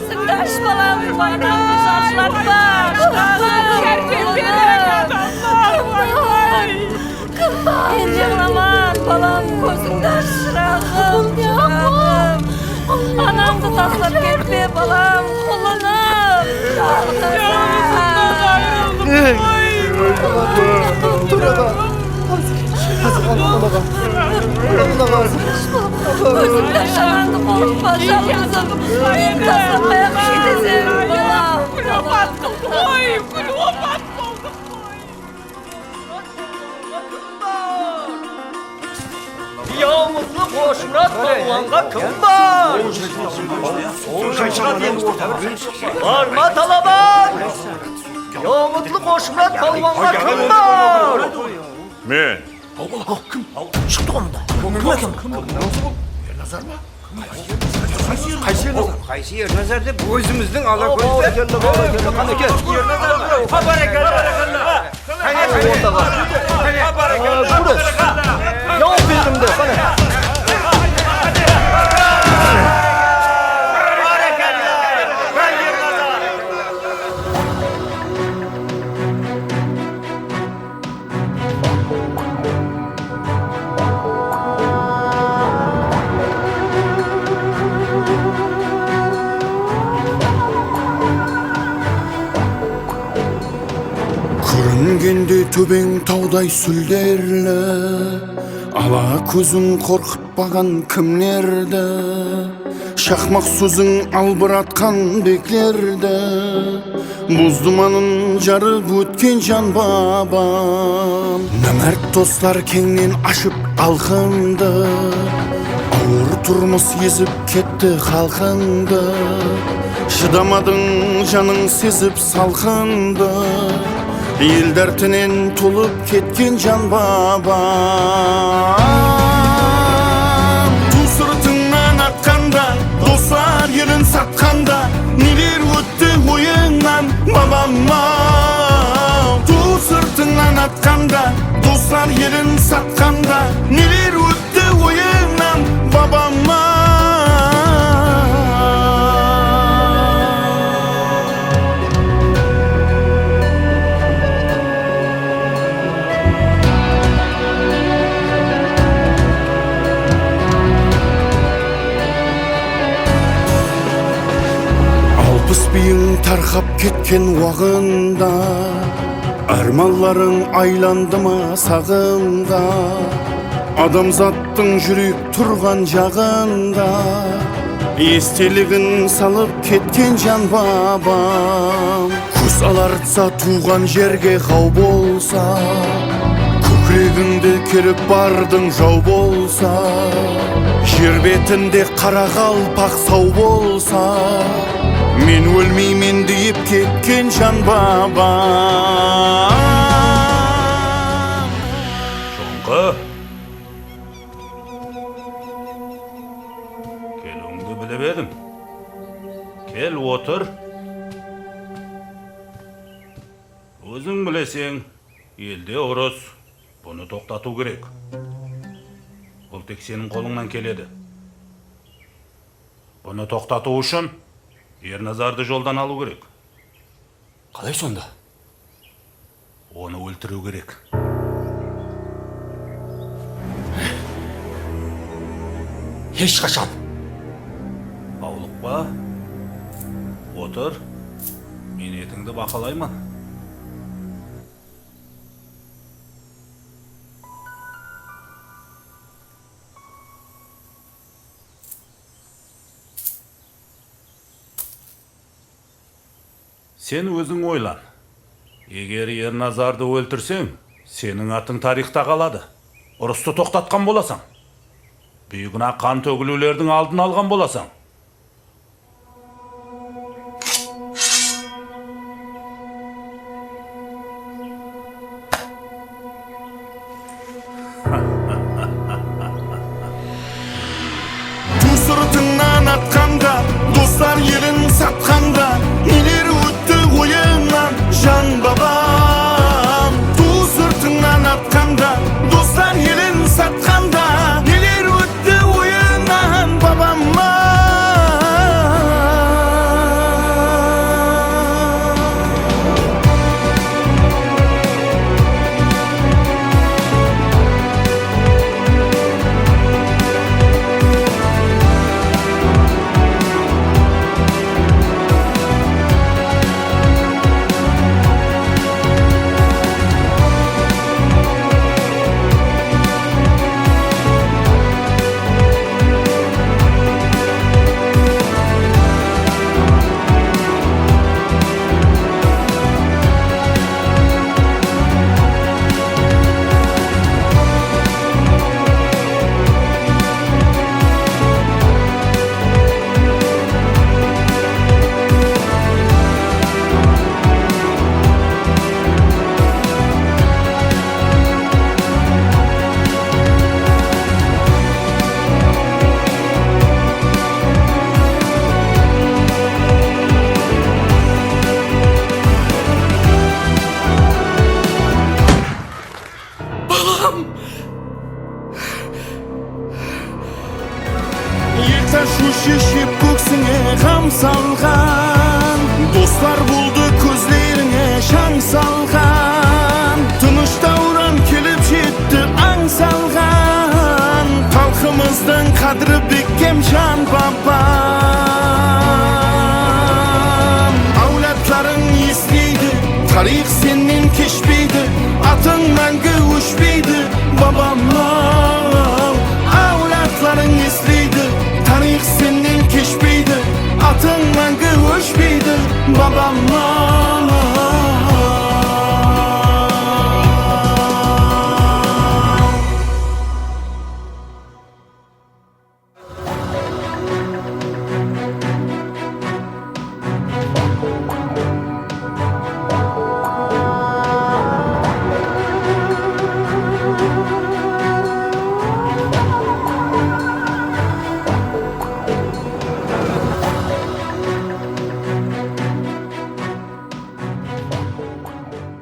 gözündaş balam bayramı şarşlatma. Şerfin berek adamlar vay. Yılaman balam gözündaş şırağım. Anamdı taslap ketme balam kulunum. Yavrusundan ayrıldım vay. Gözümden şalandı korkma şalımızım. Bir taslamaya gidesin balam. Kulüp attım koy, kulüp attım koy. Yağmurlu boşuna tavanga kim var? Varma talaban! Yağmurlu boşuna tavanga kim var? Men. Çıktı onunda. Qaysi yer nazar deb o'zimizning Alaqo'yda qani kel. Yol bildim de bana. Көрінгенде төбең таудай сүлдерлі, ала көзің қорқытпаған кімлерді, шақмақ сөзің албыратқан беклерді, мұз думанын жарып өткен жан бабам. Нәмәрт достар кеңнен ашып алқынды, ауыр тұрмыс езіп кетті халқынды, шыдамадың жаның сезіп салқынды, ел дертінен толып кеткен жан бабам. Ту сыртыңнан атқанда, достар елін сатқанда, нелер өтті ойыңнан бабама. Ту сыртыңнан атқанда, достар елін сатқанда, нелер өтті ойыңнан бабама. Бейің тарқап кеткен уағында, арманларың айланды ма сағымда, адамзаттың жүрек тұрған жағында, естелігін салып кеткен жан бабам. Көз алартса туған жерге қау болса, көкірегіңді керіп бардың жау болса, жер бетінде қара қалпақ сау болса, мен өлмеймін дейіп кеткен жан бабам. Жоңғы. Келуіңді біліп едім. Кел отыр. Өзің білесең, елде ұрыс. Бұны тоқтату керек. Бұл тек сенің қолыңнан келеді. Бұны тоқтату үшін Ерназарды жолдан алу керек. Қалай сонда? Оны өлтіру керек. Ешқашан. Аулықпа. Отыр. Мен етіңді бақылаймын. Сен өзің ойлан. Егер Ерназарды өлтірсең, сенің атың тарихта қалады. Ұрысты тоқтатқан боласың. Бүйігіне қан төгілулердің алдын алған боласың. Ту сыртыңнан атқанда, достар елін сатқанда, нелер өтті ойыңнан жан бабам. Ту сыртыңнан атқанда, достар елін сатқанда, нелер өтті ойыңнан бабама. Ayta şu şişip köksüne gam salgan, dostlar buldu közlerine şan salgan, tыныç davran kelip jetdi aң salgan, halkımızdan kadri bekkem şan